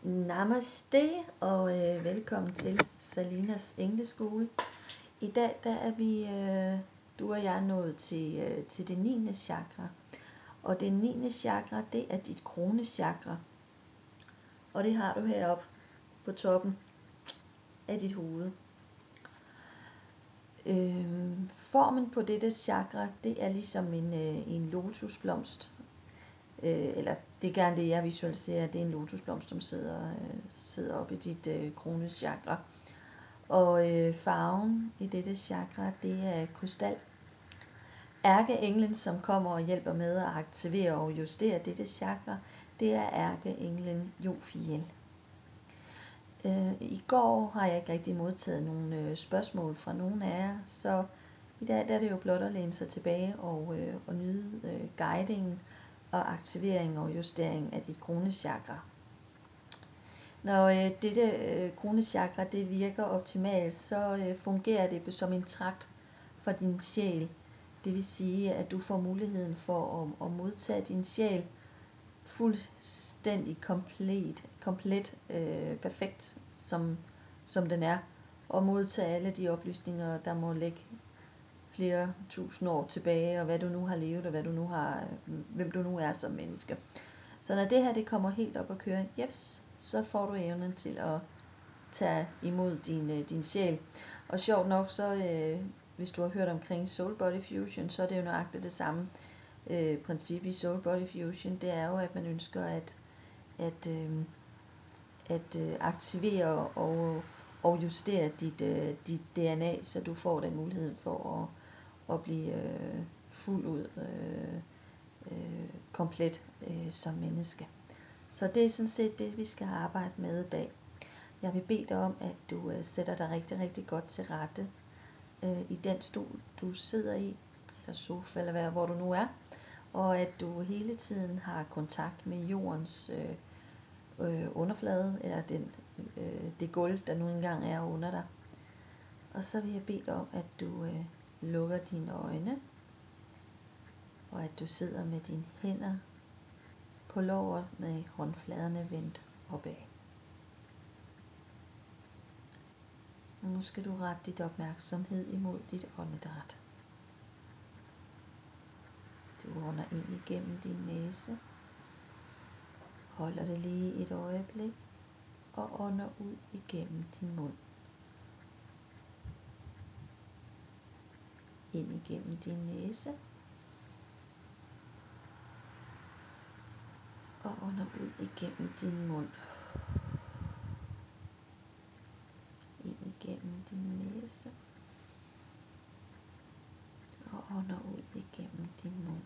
Namaste og velkommen til Salinas Engleskole. I dag der er vi, du og jeg, nået til det 9. chakra. Og det 9. chakra, det er dit kronechakra. Og det har du heroppe på toppen af dit hoved. Formen på dette chakra, det er ligesom en lotusblomst. Eller det er gerne det, jeg visualiserer. Det er en lotusblomst, som sidder oppe i dit kronechakra. Og farven i dette chakra, det er krystal. Ærkeenglen, som kommer og hjælper med at aktivere og justere dette chakra, det er ærkeenglen Jophiel. I går har jeg ikke rigtig modtaget nogle spørgsmål fra nogen af jer, så i dag der er det jo blot at læne sig tilbage og nyde guidingen og aktivering og justering af dit kronechakra. Når dette kronechakra det virker optimalt, så fungerer det som en tragt for din sjæl. Det vil sige, at du får muligheden for at modtage din sjæl fuldstændig komplet, perfekt, som den er, og modtage alle de oplysninger, der må ligge flere tusind år tilbage, og hvad du nu har levet, og hvem du nu er som menneske. Så når det her det kommer helt op at køre, så får du evnen til at tage imod din sjæl. Og sjovt nok, så hvis du har hørt omkring Soul Body Fusion, så er det jo nøjagtigt det samme princip i Soul Body Fusion. Det er jo, at man ønsker at aktivere og justere dit DNA, så du får den mulighed for at blive fuldt ud komplet som menneske. Så det er sådan set det, vi skal arbejde med i dag. Jeg vil bede dig om, at du sætter dig rigtig, rigtig godt til rette i den stol, du sidder i, eller sofa, eller hvor du nu er, og at du hele tiden har kontakt med jordens underflade, eller det gulv, der nu engang er under dig. Og så vil jeg bede dig om, at du lukker dine øjne, og at du sidder med dine hænder på låret med håndfladerne vendt opad. Og nu skal du rette dit opmærksomhed imod dit åndedræt. Du ånder ind igennem din næse, holder det lige et øjeblik og ånder ud igennem din mund. Ind igennem din næse og ånder ud igennem din mund. Ind igennem din næse og ånder ud igennem din mund.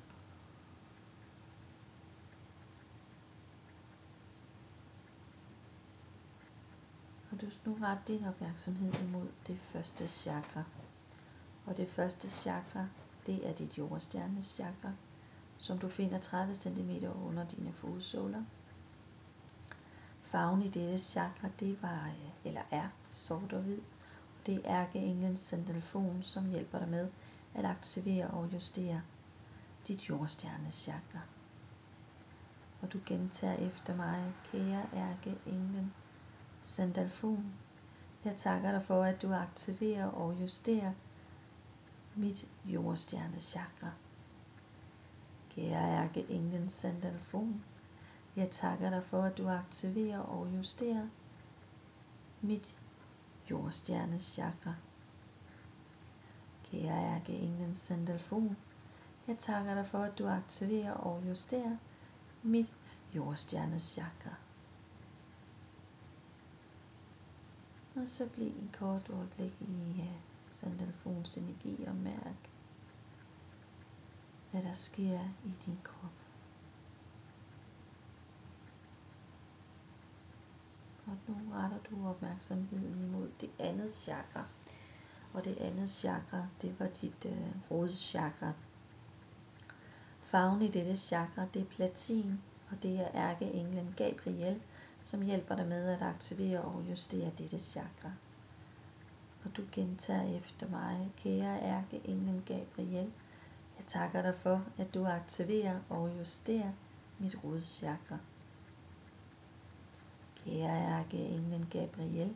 Og du skal nu rette din opmærksomhed imod det første chakra. Og det første chakra, det er dit jordstjernes chakra, som du finder 30 cm under dine fodsåler. Farven i dette chakra, det er sort og hvid. Det er ærkeenglen Sandalfon, som hjælper dig med at aktivere og justere dit jordstjernes chakra. Og du gentager efter mig: kære ærkeenglen Sandalfon, jeg takker dig for, at du aktiverer og justerer mit jordstjernes chakra. Kære ærkeenglen Sandalfon, jeg takker dig for, at du aktiverer og justerer mit jordstjernes chakra. Kære ærkeenglen Sandalfon, jeg takker dig for, at du aktiverer og justerer mit jordstjernes chakra. Og så bliv en kort øjeblik i Sandalfons energi og mærk, hvad der sker i din krop. Og nu retter du opmærksomheden imod det andet chakra. Og det andet chakra, det var dit rodchakra. Farven i dette chakra, det er platin, og det er ærkeenglen Gabriel, som hjælper dig med at aktivere og justere dette chakra. Og du gentager efter mig: kære ærkeenglen Gabriel, jeg takker dig for, at du aktiverer og justerer mit rodchakra. Kære ærkeenglen Gabriel,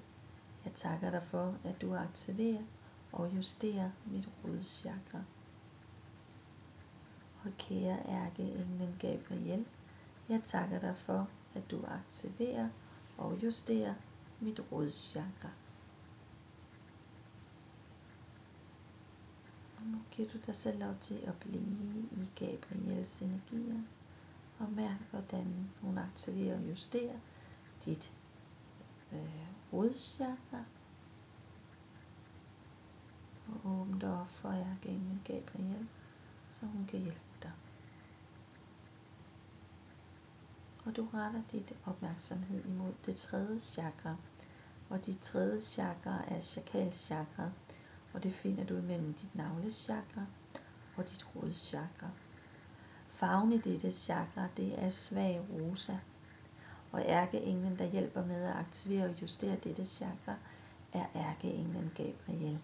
jeg takker dig for, at du aktiverer og justerer mit rodchakra. Og kære ærkeenglen Gabriel, jeg takker dig for, at du aktiverer og justerer mit rodchakra. Og nu giver du dig selv lov til at blive i Gabriels energier og mærk, hvordan hun aktiverer og justerer dit rodchakra. Og åbn dig op for ærkeenglen Gabriel, så hun kan hjælpe dig. Og du retter dit opmærksomhed imod det tredje chakra. Og dit tredje chakra er chakralchakra, og det finder du imellem dit navlechakra og dit rodchakra. Farven i dette chakra, det er svag rosa. Og ærkeenglen, der hjælper med at aktivere og justere dette chakra, er ærkeenglen Gabriel.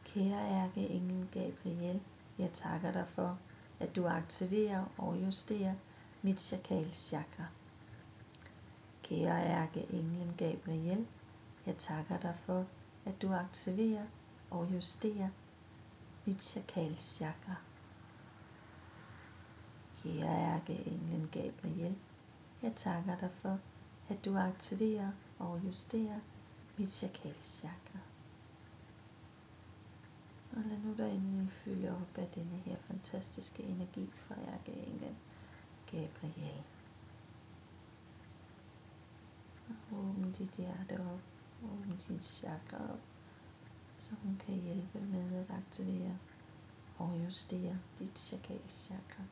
Kære ærkeenglen Gabriel, jeg takker dig for, at du aktiverer og justerer mit chakralchakra. Kære ærkeenglen Gabriel, jeg takker dig for, at du aktiverer og justerer mit chakralchakra. Kære ærkeenglen Gabriel, jeg takker dig for, at du aktiverer og justerer mit chakralchakra. Og lad nu dig endelig fylde op af denne her fantastiske energi fra ærkeenglen Gabriel. Og åbn dit hjerte op, åbn dit chakra op, så hun kan hjælpe med at aktivere og justere dit chakralchakra.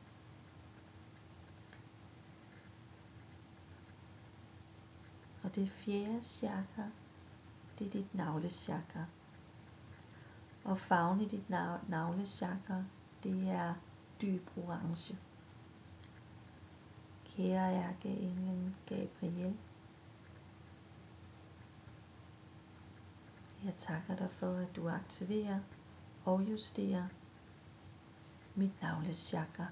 Og det fjerde chakra, det er dit navlechakra. Og farven i dit navlechakra, det er dyb orange. Kære ærkeenglen Gabriel, jeg takker dig for, at du aktiverer og justerer mit navlechakra.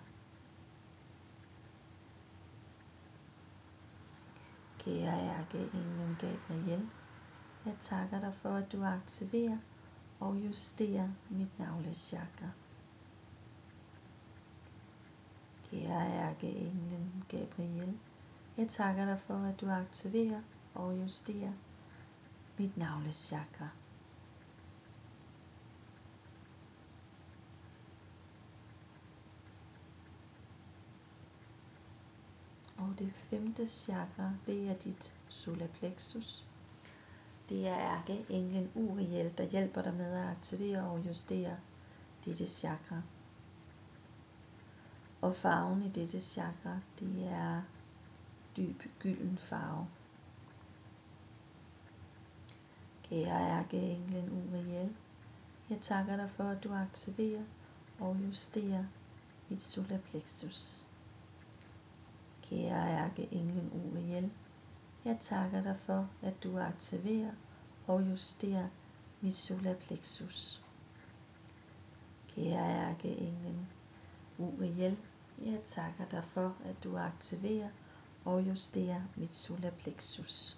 Kære ærkeenglen Gabriel, jeg takker dig for, at du aktiverer og justerer mit navlechakra. Kære ærkeenglen Gabriel, jeg takker dig for, at du aktiverer og justerer mit navlechakra. Og det femte chakra, det er dit solarplexus. Det er ærkeenglen Uriel, der hjælper dig med at aktivere og justere dette chakra. Og farven i dette chakra, det er dyb gylden farve. Kære ærkeenglen Uriel, jeg takker dig for, at du aktiverer og justerer mit solarplexus. Kære ærkeenglen Uriel, jeg takker dig for, at du aktiverer og justerer mit solarplexus. Kære ærkeenglen Uriel, jeg takker dig for, at du aktiverer og justerer mit solarplexus.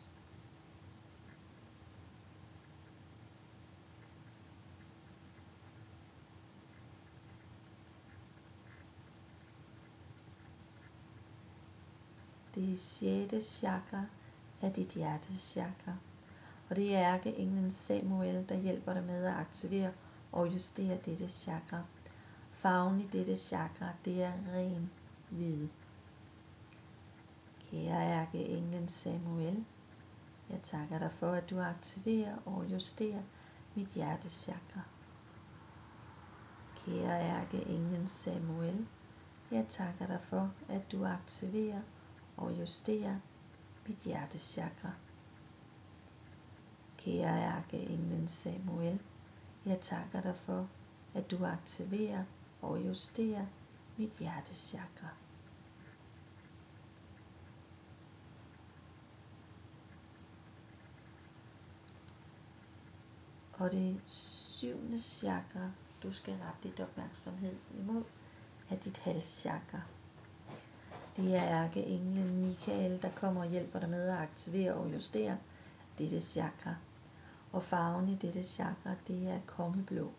Det sjette chakra er dit hjertechakra, og det er ærkeenglen Samuel, der hjælper dig med at aktivere og justere dette chakra. Farven i dette chakra, det er ren hvid. Kære ærkeenglen Samuel, jeg takker dig for, at du aktiverer og justerer mit hjertechakra. Kære ærkeenglen Samuel, jeg takker dig for, at du aktiverer og justerer mit hjertechakra. Kære ærkeenglen Samuel, jeg takker dig for, at du aktiverer og justerer mit hjertechakra. Og det syvende chakra, du skal rette dit opmærksomhed imod, er dit halschakra. Det er ærkeenglen Michael, der kommer og hjælper dig med at aktivere og justere dette chakra. Og farven i dette chakra, det er kongeblå.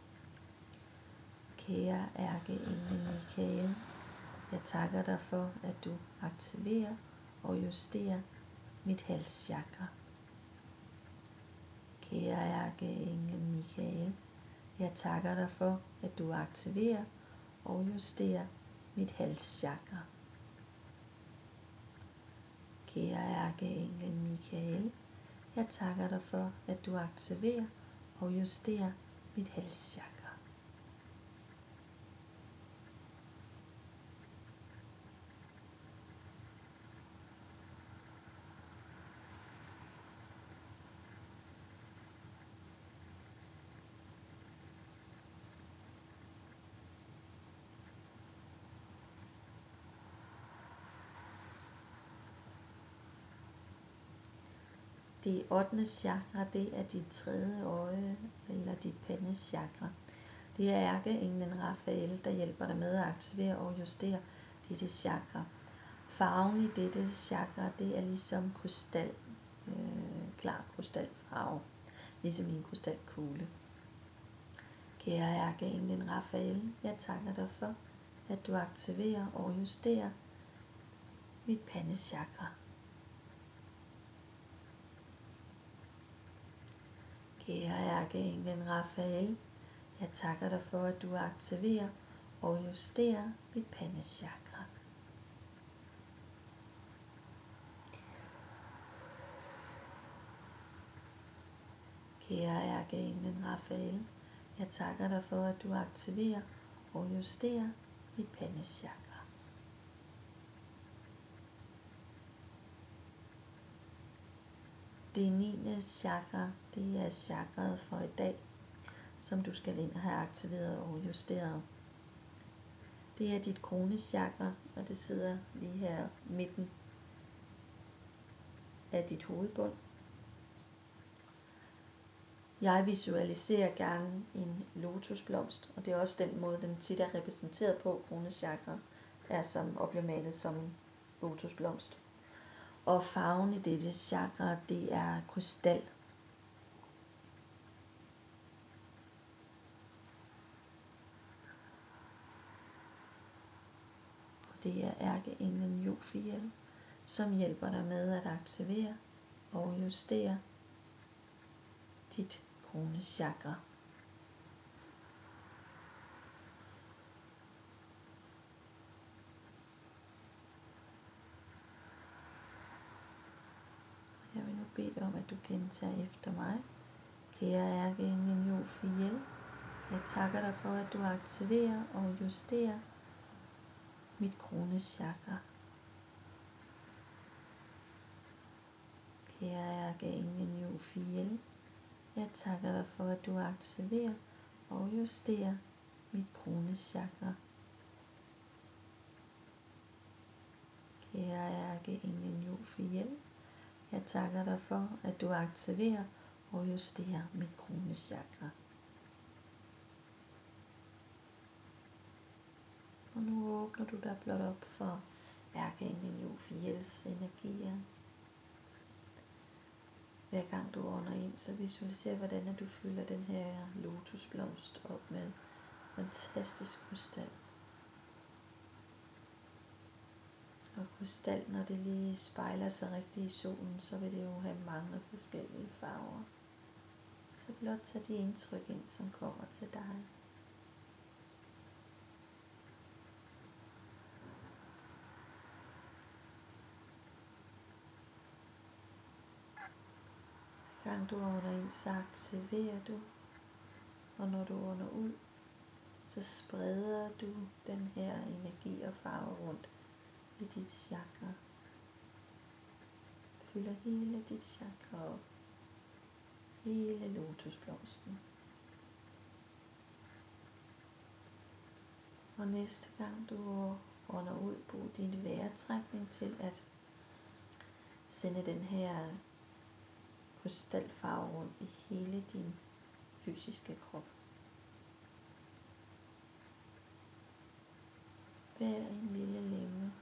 Kære ærkeengel Michael, jeg takker dig for, at du aktiverer og justerer mit halschakra. Kære ærkeengel Michael, jeg takker dig for, at du aktiverer og justerer mit halschakra. Kære ærkeengel Michael, jeg takker dig for, at du aktiverer og justerer mit halschakra. Det 8. chakra, det er dit tredje øje, eller dit pandechakra. Det er ærkeenglen Raphael, der hjælper dig med at aktivere og justere dette chakra. Farven i dette chakra, det er ligesom krystal, klar krystalfarve, ligesom i en krystalkugle. Kære ærkeenglen Raphael, jeg takker dig for, at du aktiverer og justerer mit pandechakra. Kære ærkeenglen Raphael, jeg takker dig for, at du aktiverer og justerer mit pandechakra. Kære ærkeenglen Raphael, jeg takker dig for, at du aktiverer og justerer mit pandechakra. Det 9. chakra, det er chakraet for i dag, som du skal ind og have aktiveret og justeret. Det er dit kronechakra, og det sidder lige her midten af dit hovedbund. Jeg visualiserer gerne en lotusblomst, og det er også den måde, den tit er repræsenteret på. Kronechakra er bliver malet som en lotusblomst. Og farven i dette chakra, det er krystal. Og det er ærkeenglen Jophiel, som hjælper dig med at aktivere og justere dit kronechakra. Jeg vil nu bede dig om, at du gentager efter mig. Kære ærkeengel Jophiel, jeg takker dig for, at du aktiverer og justerer mit kronechakra. Kære ærkeengel Jophiel, jeg takker dig for, at du aktiverer og justerer mit kronechakra. Kære ærkeengel Jophiel, jeg takker dig for, at du aktiverer og justerer mit kronechakra. Og nu åbner du dig blot op for ærkeengel Jophiels energier. Hver gang du ånder ind, så visualiser, hvordan du fylder den her lotusblomst op med fantastisk krystal. Og krystal, når det lige spejler sig rigtigt i solen, så vil det jo have mange forskellige farver. Så blot tag de indtryk ind, som kommer til dig. Hver gang du ånder ind, så aktiverer du. Og når du ånder ud, så spreder du den her energi og farve rundt i dit chakra. Fylder hele dit chakra op. Hele lotusblomsten. Og næste gang du ånder ud, brug din vejrtrækning til at sende den her krystalfarve rundt i hele din fysiske krop. Hver en lille lemme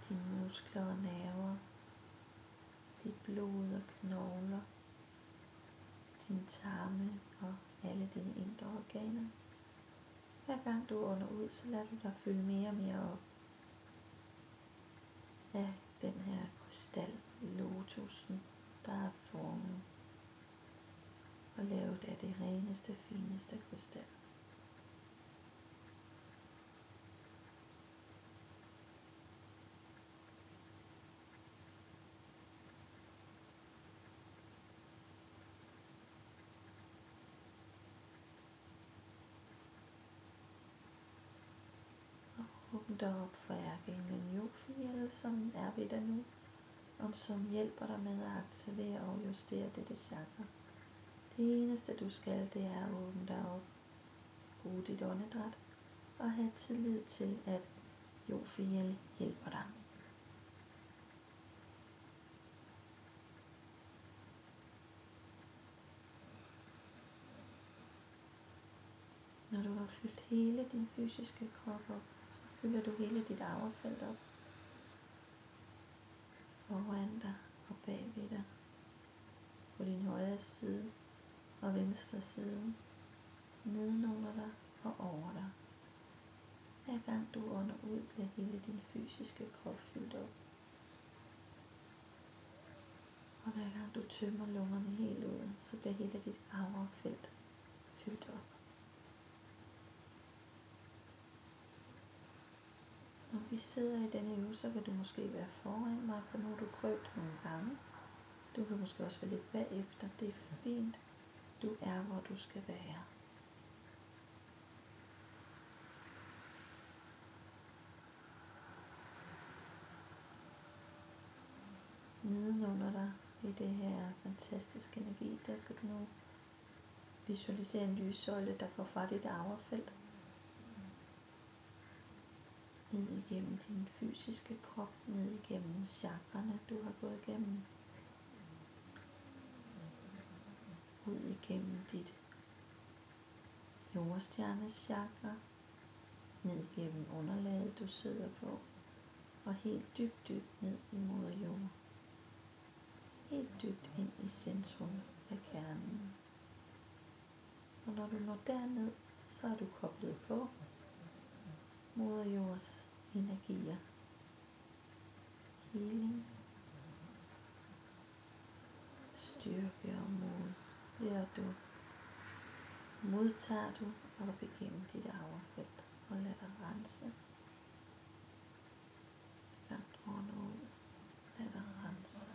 dine muskler og nerver, dit blod og knogler, dine tarme og alle dine indre organer. Hver gang du ånder ud, så lader du dig fylde mere og mere op af den her krystal, lotusen, der er formet og lavet af det reneste, fineste krystal. Åbn dig op for ærkeenglen Jophiel, som er ved dig nu, og som hjælper dig med at aktivere og justere dette chakra. Det eneste du skal, det er at åbne dig op, bruge dit åndedræt og have tillid til, at Jophiel hjælper dig. Når du har fyldt hele din fysiske krop op, så fylder du hele dit aurafelt op. Foran dig og bag ved dig. På din højre side og venstre side. Nedenunder dig og over dig. Hver gang du ånder ud, bliver hele din fysiske krop fyldt op. Og hver gang du tømmer lungerne helt ud, så bliver hele dit aurafelt fyldt op. Når vi sidder i denne øvelse, så vil du måske være foran mig, for nu har du prøvet nogle gange. Du kan måske også være lidt bagefter. Det er fint. Du er, hvor du skal være. Nedenunder dig i det her fantastiske energi, der skal du nu visualisere en lyssøjle, der går fra dit aurafelt ned igennem din fysiske krop, ned igennem chakrene, du har gået igennem, ud igennem dit jordstjernes chakra, ned igennem underlaget, du sidder på, og helt dybt ned i moder jord. Helt dybt ind i centrum af kernen. Og når du når derned, så er du koblet på moder jords energier. Healing, styrke og mod. Der du modtager du op igennem dit aurafelt og lader dig rense. Gang du ånder ud, lad dig rense.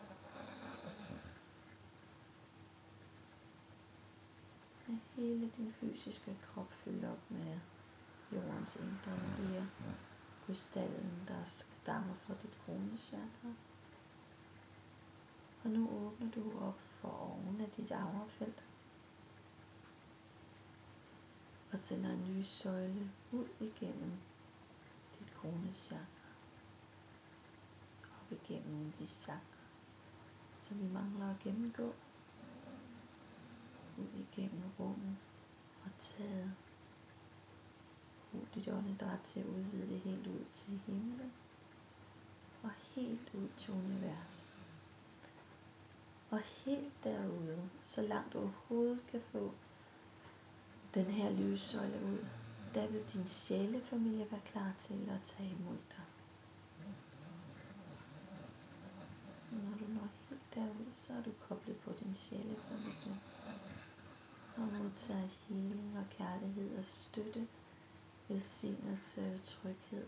Lad hele din fysiske krop fylde op med jordens indre energier. Krystallen, der stammer fra dit kronechakra. Og nu åbner du op for oven af dit aurafelt og sender en lyssøjle ud igennem dit kronechakra. Op igennem de chakra, som vi mangler at gennemgå. Ud igennem rummet og taget. Brug dit åndedræt til at udvide det helt ud til himlen og helt ud til universet. Og helt derude, så langt du overhovedet kan få den her lyssøjle ud, der vil din sjælefamilie være klar til at tage imod dig. Når du når helt derud, så er du koblet på din sjælefamilie og modtager healing og kærlighed og støtte, velsignelse og tryghed.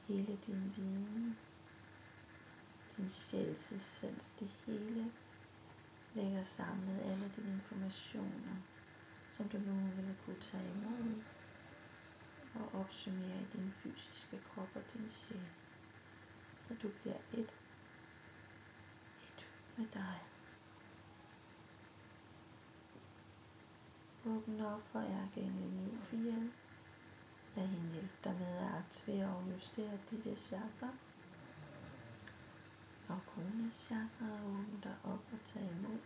Hele din viden, din sjæls essens, det hele lægger samlet alle dine informationer, som du nu vil kunne tage imod og opsummere i din fysiske krop og din sjæl, så du bliver et med dig. Åbn op for ærkeenglen Jophiel. Lad hende hjælpe dig med at aktivere og justere dit chakra. Og kronechakra, åbn dig op og tag imod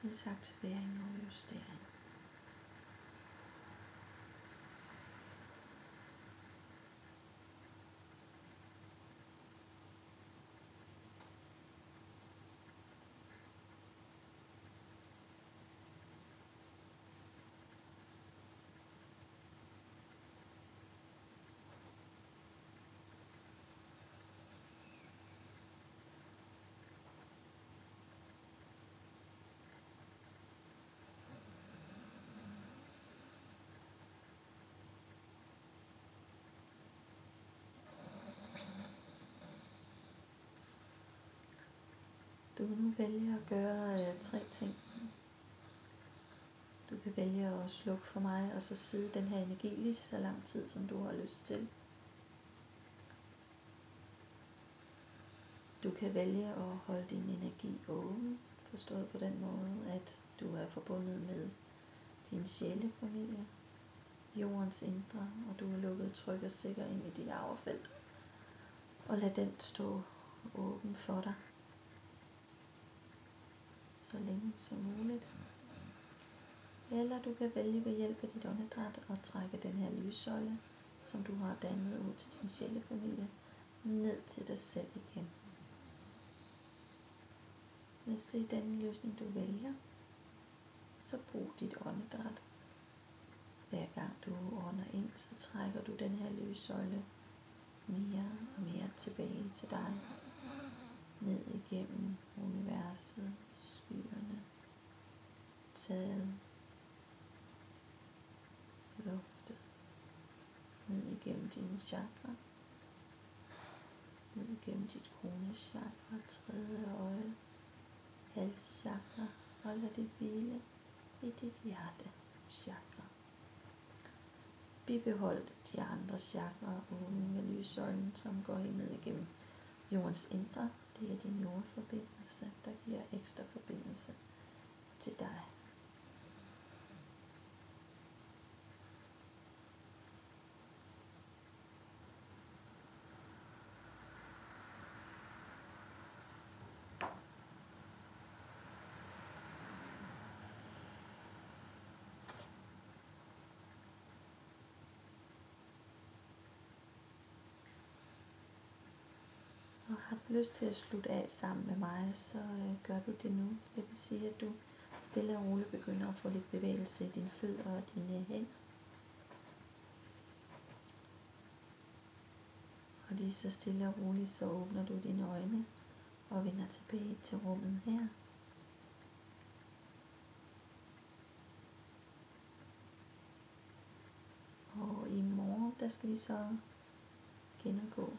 hendes aktivering og justering. du nu vælge at gøre 3 ting. Du kan vælge at slukke for mig, og så sidde den her energi lige så lang tid, som du har lyst til. Du kan vælge at holde din energi åben, forstået på den måde, at du er forbundet med din sjælefamilie, jordens indre, og du er lukket tryg og sikker ind i dit arvefelt. Og lad den stå åben for dig, så længe som muligt. Eller du kan vælge ved hjælp af dit åndedræt at trække den her lyssøjle, som du har dannet ud til din sjælefamilie, ned til dig selv igen. Hvis det er den løsning du vælger, så brug dit åndedræt. Hver gang du ånder ind, så trækker du den her lyssøjle mere og mere tilbage til dig. Ned igennem universet, skyerne, taget, luftet, ned igennem dine chakra, ned igennem dit kronechakra, tredje øje, halschakra, og lad det hvile i dit hjertechakra. Bibehold de andre chakraer åbne med lyssøjlen, som går helt ned igennem jordens indre. Det er din jordforbindelse, der giver ekstra forbindelse til dig. Og har du lyst til at slutte af sammen med mig, så gør du det nu. Det vil sige, at du stille og roligt begynder at få lidt bevægelse i dine fødder og dine hænder. Og lige så stille og roligt, så åbner du dine øjne og vender tilbage til rummet her. Og i morgen, der skal vi så gennemgå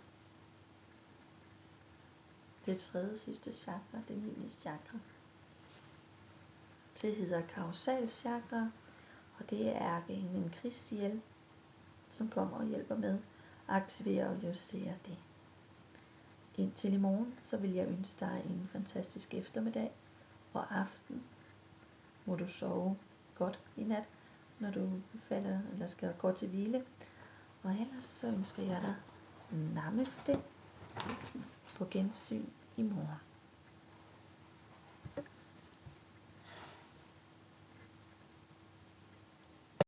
det tredje sidste chakra, det 9. chakra. Det hedder kausal chakra, og det er ærkeenglen Kristiel, som kommer og hjælper med at aktivere og justere det. Indtil i morgen, så vil jeg ønske dig en fantastisk eftermiddag og aften. Må du sove godt i nat, når du falder eller skal gå til hvile. Og ellers så ønsker jeg dig namaste på gensyn i morgen.